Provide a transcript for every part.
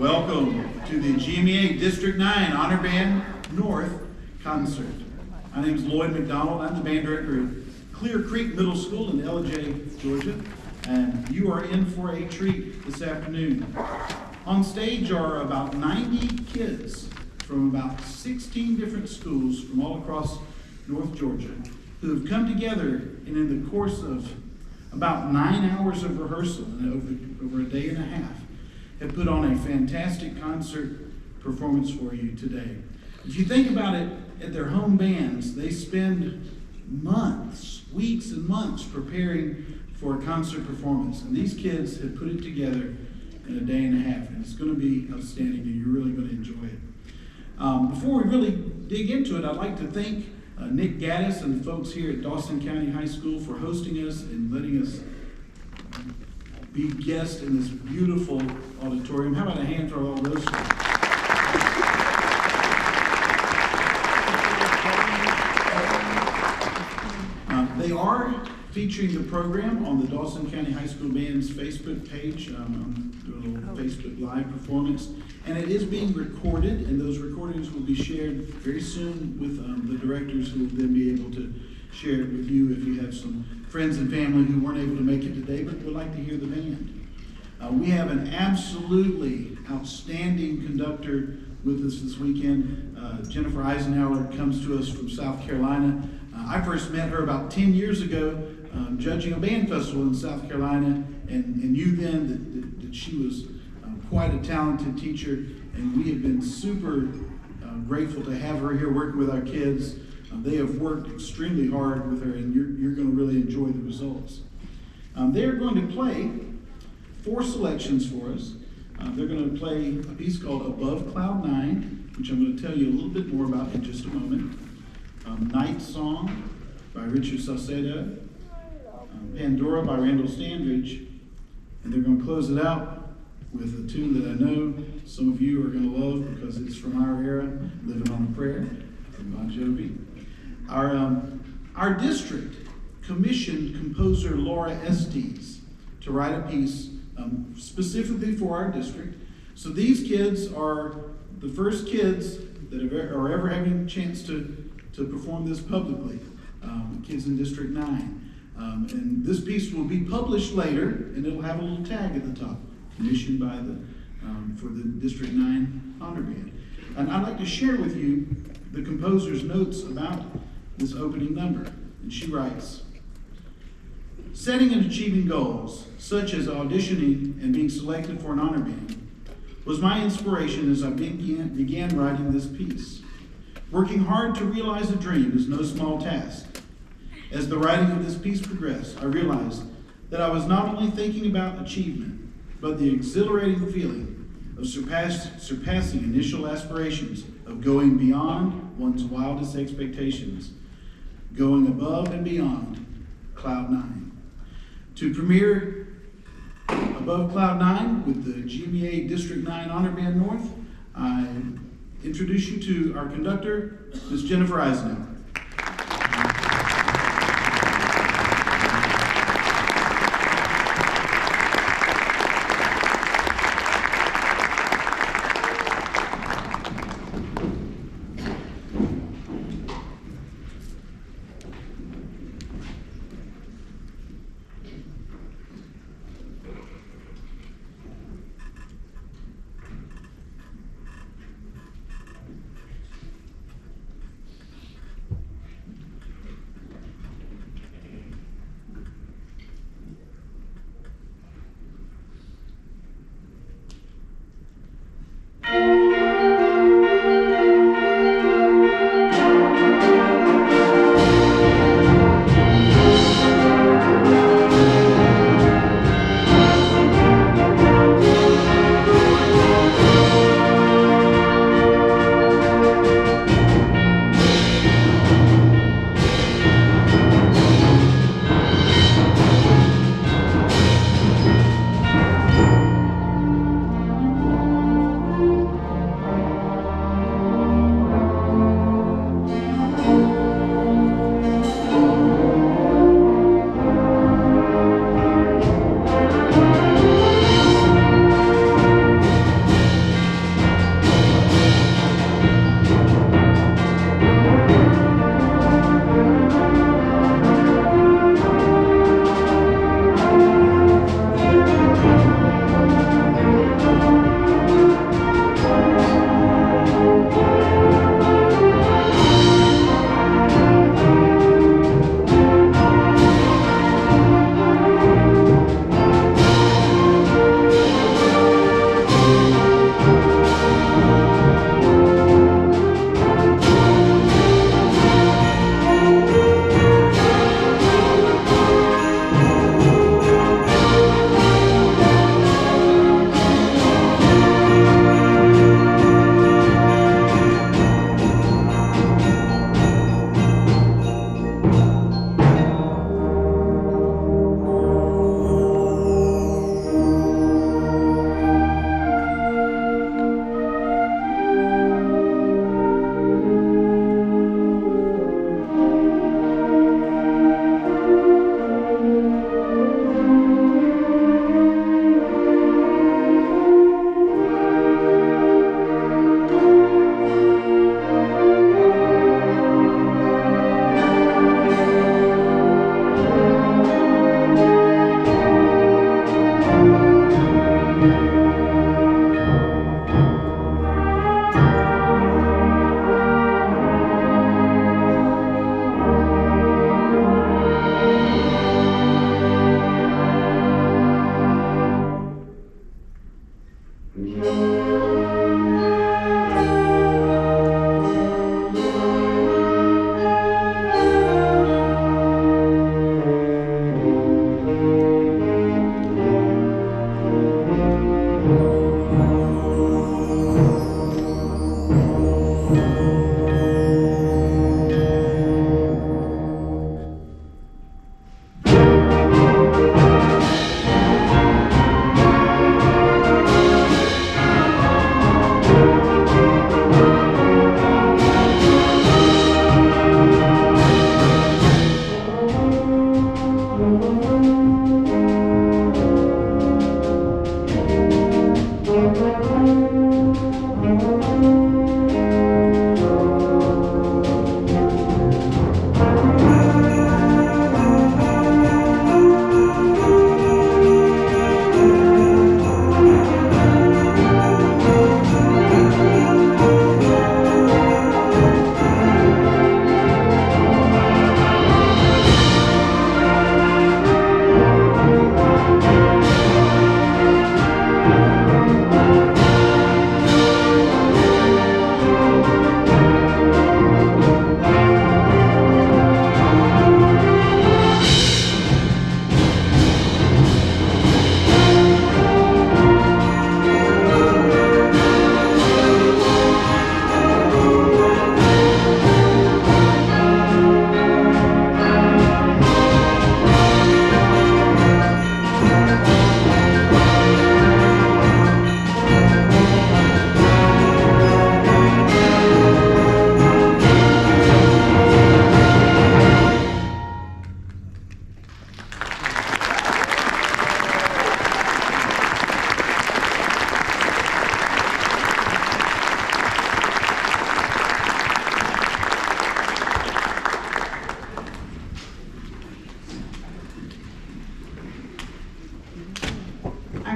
Welcome to the GMEA District 9 Honor Band North concert. My name is Lloyd McDonald. I'm the band director at Clear Creek Middle School in LJ, Georgia, and you are in for a treat this afternoon. On stage are about 90 kids from about 16 different schools from all across North Georgia who have come together and in the course of about 9 hours of rehearsal over a day and a half have put on a fantastic concert performance for you today. If you think about it, at their home bands, they spend months, weeks and months preparing for a concert performance. And these kids have put it together in a day and a half. And it's going to be outstanding, and you're really going to enjoy it. Before we really dig into it, I'd like to thank Nick Gaddis and the folks here at Dawson County High School for hosting us and letting us be guests in this beautiful auditorium. How about a hand for all those folks? They are featuring the program on the Dawson County High School Band's Facebook page. I'm doing a little Facebook Live performance. And it is being recorded, and those recordings will be shared very soon with the directors, who will then be able to share it with you if you have some friends and family who weren't able to make it today but would like to hear the band. We have an absolutely outstanding conductor with us this weekend. Jennifer Isenhour comes to us from South Carolina. I first met her about 10 years ago judging a band festival in South Carolina, and knew then that she was quite a talented teacher, and we have been super grateful to have her here working with our kids. They have worked extremely hard with her, and you're going to really enjoy the results. They're going to play 4 selections for us. They're going to play a piece called Above Cloud 9, which I'm going to tell you a little bit more about in just a moment. Night Song by Richard Saucedo. Pandora by Randall Standridge. And they're going to close it out with a tune that I know some of you are going to love because it's from our era, Livin on a Prayer from Bon Jovi. Our district commissioned composer Laura Estes to write a piece specifically for our district. So these kids are the first kids that are ever having a chance to perform this publicly, kids in District 9. And this piece will be published later, and it'll have a little tag at the top, commissioned by for the District 9 Honor Band. And I'd like to share with you the composer's notes about this opening number. And she writes, setting and achieving goals, such as auditioning and being selected for an honor band, was my inspiration as I began writing this piece. Working hard to realize a dream is no small task. As the writing of this piece progressed, I realized that I was not only thinking about achievement, but the exhilarating feeling of surpassing initial aspirations, of going beyond one's wildest expectations, going above and beyond Cloud 9. To premiere Above Cloud 9 with the GMEA District 9 Honor Band North, I introduce you to our conductor, Ms. Jennifer Isenhour.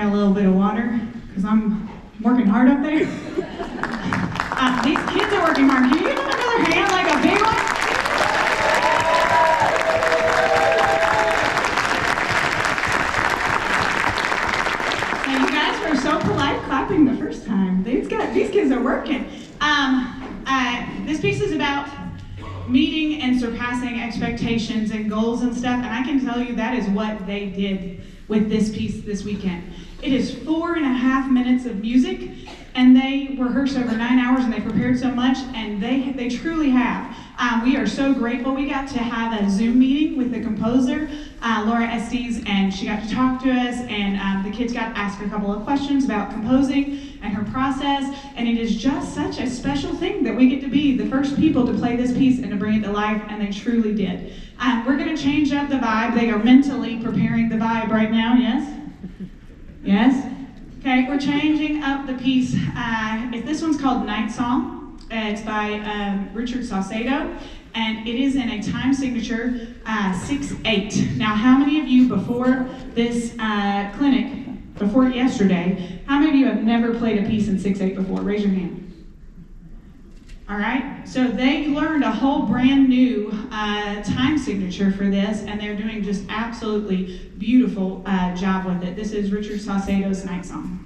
got a little bit of water because I'm working hard up there. These kids are working hard. Can you give them another hand, like a big one? Now you guys were so polite clapping the first time. These kids are working. This piece is about meeting and surpassing expectations and goals and stuff, and I can tell you that is what they did with this piece this weekend. It is 4.5 minutes of music, and they rehearsed over 9 hours, and they prepared so much, and they truly have. We are so grateful. We got to have a Zoom meeting with the composer, Laura Estes, and she got to talk to us, and the kids got to ask her a couple of questions about composing and her process, and it is just such a special thing that we get to be the first people to play this piece and to bring it to life, and they truly did. We're going to change up the vibe. They are mentally preparing the vibe right now, yes? Yes? Okay, we're changing up the piece. This one's called Night Song. It's by Richard Saucedo, and it is in a time signature 6/8. Now, how many of you before this clinic, before yesterday, how many of you have never played a piece in 6/8 before? Raise your hand. All right, so they learned a whole brand new time signature for this, and they're doing just absolutely beautiful job with it. This is Richard Saucedo's Night Song.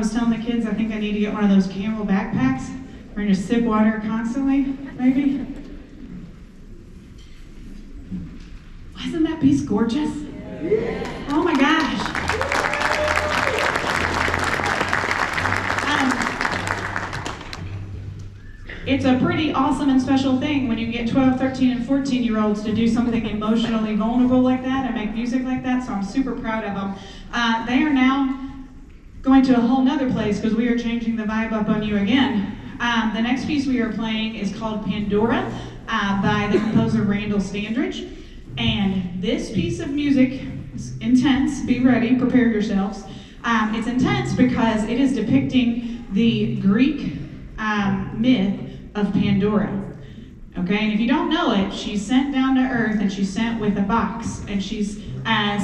was telling the kids I think I need to get one of those camel backpacks where I just sip water constantly, maybe. Wasn't that piece gorgeous? Oh my gosh. It's a pretty awesome and special thing when you get 12, 13, and 14-year-olds to do something emotionally vulnerable like that and make music like that, so I'm super proud of them. They are now going to a whole nother place because we are changing the vibe up on you again. The next piece we are playing is called Pandora by the composer Randall Standridge. And this piece of music is intense. Be ready, prepare yourselves. It's intense because it is depicting the Greek myth of Pandora. Okay, and if you don't know it, she's sent down to Earth and she's sent with a box, and she's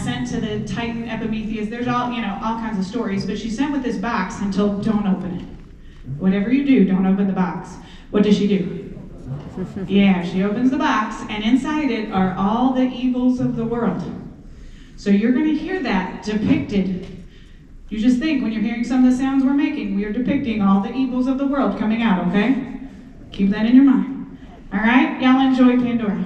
sent to the Titan Epimetheus. There's all kinds of stories, but she's sent with this box and told, don't open it. Whatever you do, don't open the box. What does she do? Yeah, she opens the box, and inside it are all the evils of the world. So you're going to hear that depicted. You just think when you're hearing some of the sounds we're making, we are depicting all the evils of the world coming out, okay? Keep that in your mind. All right? Y'all enjoy Pandora.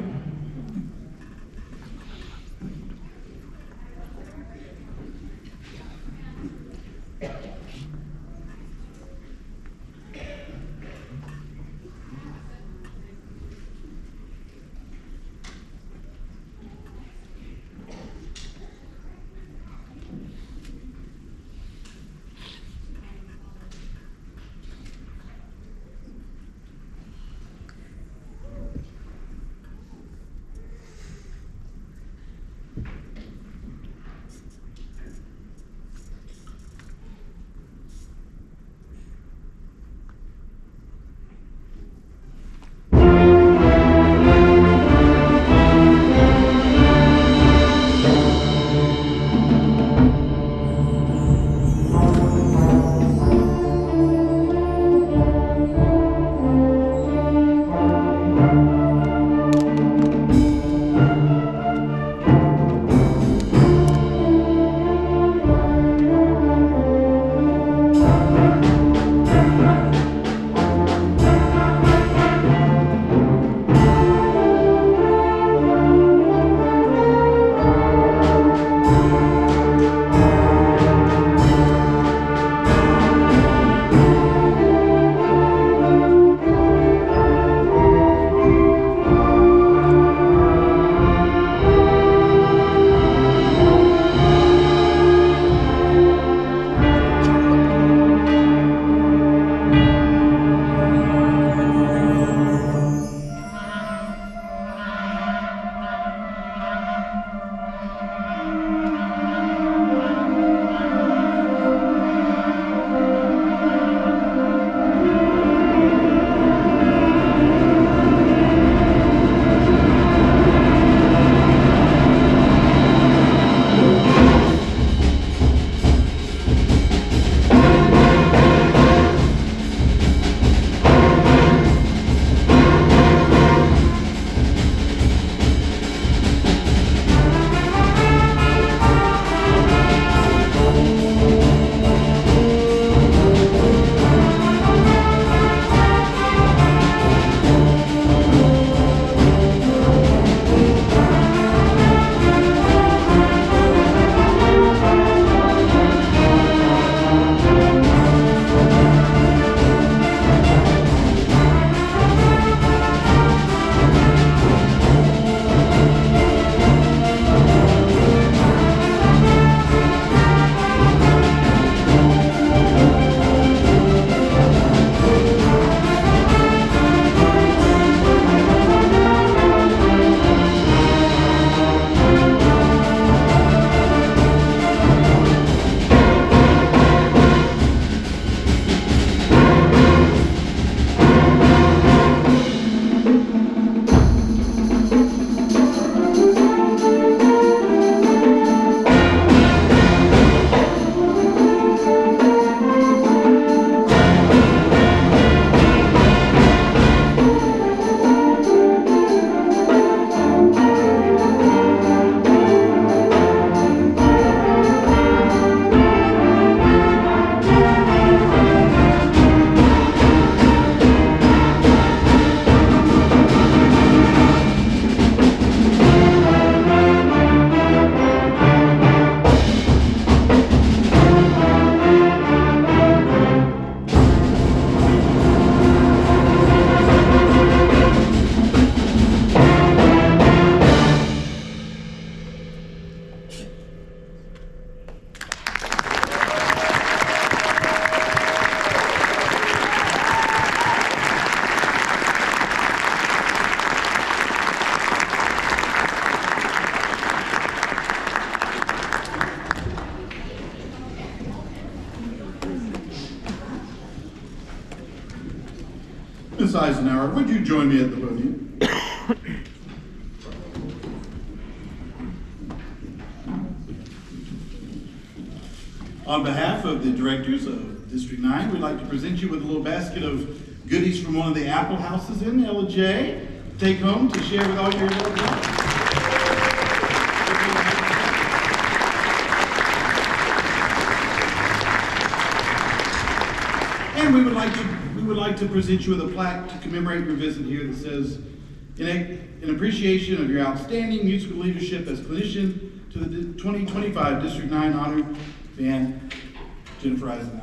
Isenhour, would you join me at the podium? On behalf of the directors of District 9, we'd like to present you with a little basket of goodies from one of the Apple houses in LJ. Take home to share with all your little ones. And we would like to present you with a plaque to commemorate your visit here that says, in appreciation of your outstanding musical leadership as clinician to the 2025 District 9 Honor Band, Jennifer Isenhour.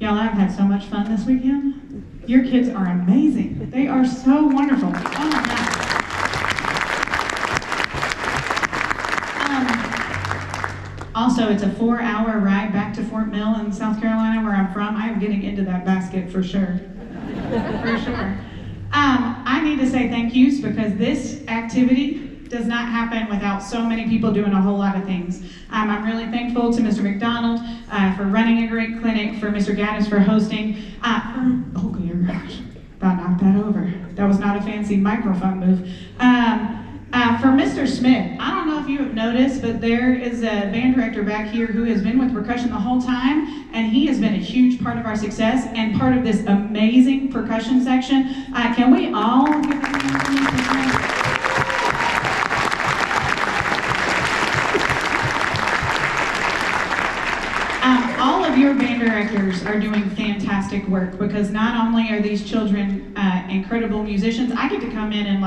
Y'all, I've had so much fun this weekend. Your kids are amazing. They are so wonderful. Oh my God. Also, it's a 4-hour ride back to Fort Mill in South Carolina, where I'm from. I'm getting into that basket for sure. For sure. I need to say thank yous because this activity does not happen without so many people doing a whole lot of things. I'm really thankful to Mr. McDonald for running a great clinic, for Mr. Gaddis for hosting, oh dear gosh, about knocked that over. That was not a fancy microphone move. For Mr. Smith, I don't know if you have noticed, but there is a band director back here who has been with percussion the whole time, and he has been a huge part of our success and part of this amazing percussion section. Can we all give a hand for Mr. Smith? All of your band directors are doing fantastic work because not only are these children incredible musicians, I get to come in and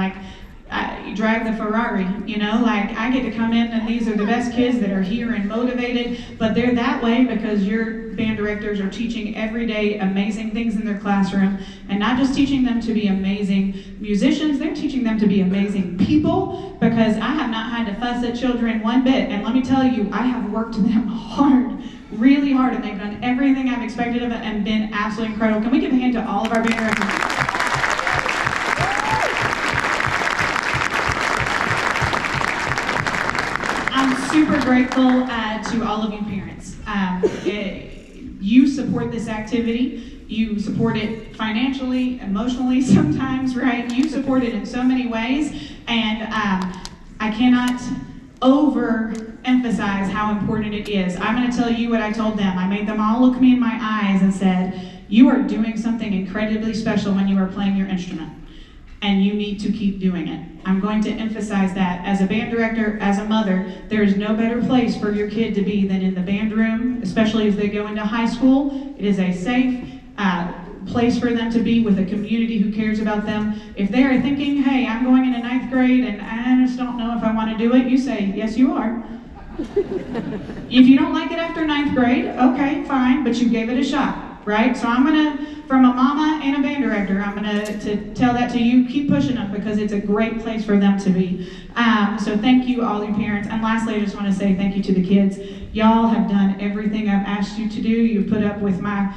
drive the Ferrari, you know, I get to come in and these are the best kids that are here and motivated, but they're that way because your band directors are teaching every day amazing things in their classroom, and not just teaching them to be amazing musicians, they're teaching them to be amazing people, because I have not had to fuss at children one bit, and let me tell you, I have worked them hard, really hard, and they've done everything I've expected of it and been absolutely incredible. Can we give a hand to all of our band directors? Super grateful to all of you parents. You support this activity. You support it financially, emotionally sometimes, right? You support it in so many ways, and I cannot overemphasize how important it is. I'm going to tell you what I told them. I made them all look me in my eyes and said, you are doing something incredibly special when you are playing your instrument, and you need to keep doing it. I'm going to emphasize that. As a band director, as a mother, there is no better place for your kid to be than in the band room, especially as they go into high school. It is a safe place for them to be with a community who cares about them. If they are thinking, hey, I'm going into 9th grade and I just don't know if I want to do it, you say, yes, you are. If you don't like it after 9th grade, okay, fine, but you gave it a shot, right? So I'm gonna, from a mama and a band director, I'm gonna tell that to you, keep pushing them because it's a great place for them to be. So thank you, all you parents. And lastly, I just wanna say thank you to the kids. Y'all have done everything I've asked you to do. You've put up with my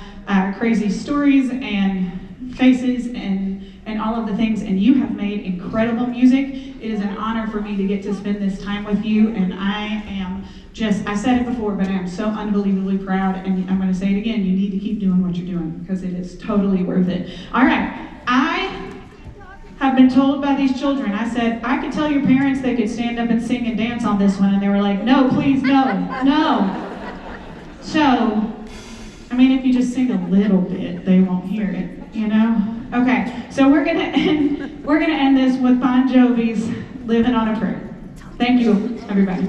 crazy stories and faces and all of the things, and you have made incredible music. It is an honor for me to get to spend this time with you, and I am just, I said it before, but I am so unbelievably proud, and I'm going to say it again, you need to keep doing what you're doing, because it is totally worth it. All right, I have been told by these children, I said, I could tell your parents they could stand up and sing and dance on this one, and they were like, no, please, no, no. So, I mean, if you just sing a little bit, they won't hear it, you know? Okay, so we're gonna end this with Bon Jovi's "Livin' on a Prayer." Thank you, everybody.